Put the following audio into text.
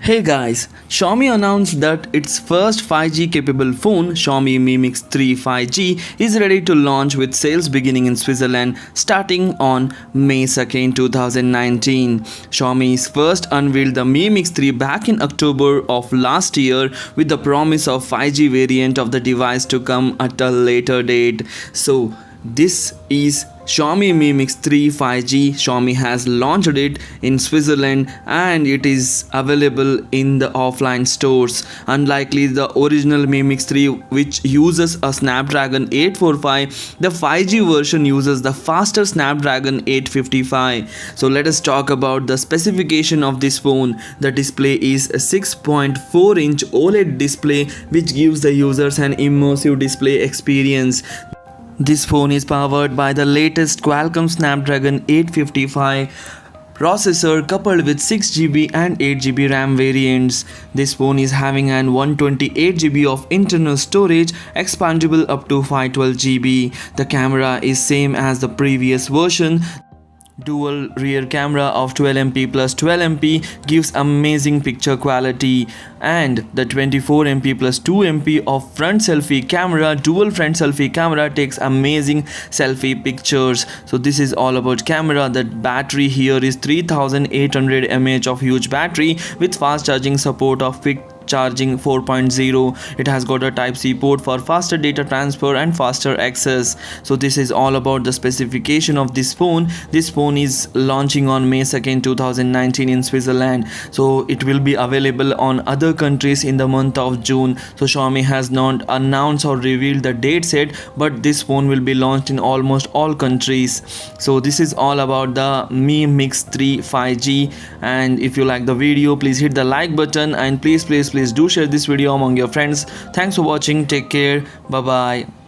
Hey guys, Xiaomi announced that its first 5G capable phone, Xiaomi Mi Mix 3 5G, is ready to launch with sales beginning in Switzerland starting on May 2nd, 2019. Xiaomi first unveiled the Mi Mix 3 back in October of last year with the promise of 5G variant of the device to come at a later date. So, this is Xiaomi Mi Mix 3 5G. Xiaomi has launched it in Switzerland and it is available in the offline stores. Unlikely the original Mi Mix 3, which uses a Snapdragon 845, the 5G version uses the faster Snapdragon 855. So let us talk about the specification of this phone. The display is a 6.4-inch OLED display which gives the users an immersive display experience. This phone is powered by the latest Qualcomm Snapdragon 855 processor coupled with 6GB and 8GB RAM variants. This phone is having an 128GB of internal storage, expandable up to 512GB. The camera is same as the previous version. Dual rear camera of 12MP plus 12MP gives amazing picture quality, and the 24MP plus 2MP of front selfie camera, dual front selfie camera, takes amazing selfie pictures. So this is all about camera. The battery here is 3800 mAh of huge battery with fast charging support of quick charging 4.0. It has got a Type-C port for faster data transfer and faster access. So this is all about the specification of this phone. This phone is launching on May 2nd, 2019 in Switzerland. So it will be available on other countries in the month of June. So Xiaomi has not announced or revealed the date yet, but this phone will be launched in almost all countries. So this is all about the Mi Mix 3 5G, and if you like the video, please hit the like button and please do share this video among your friends. Thanks for watching. Take care. Bye bye.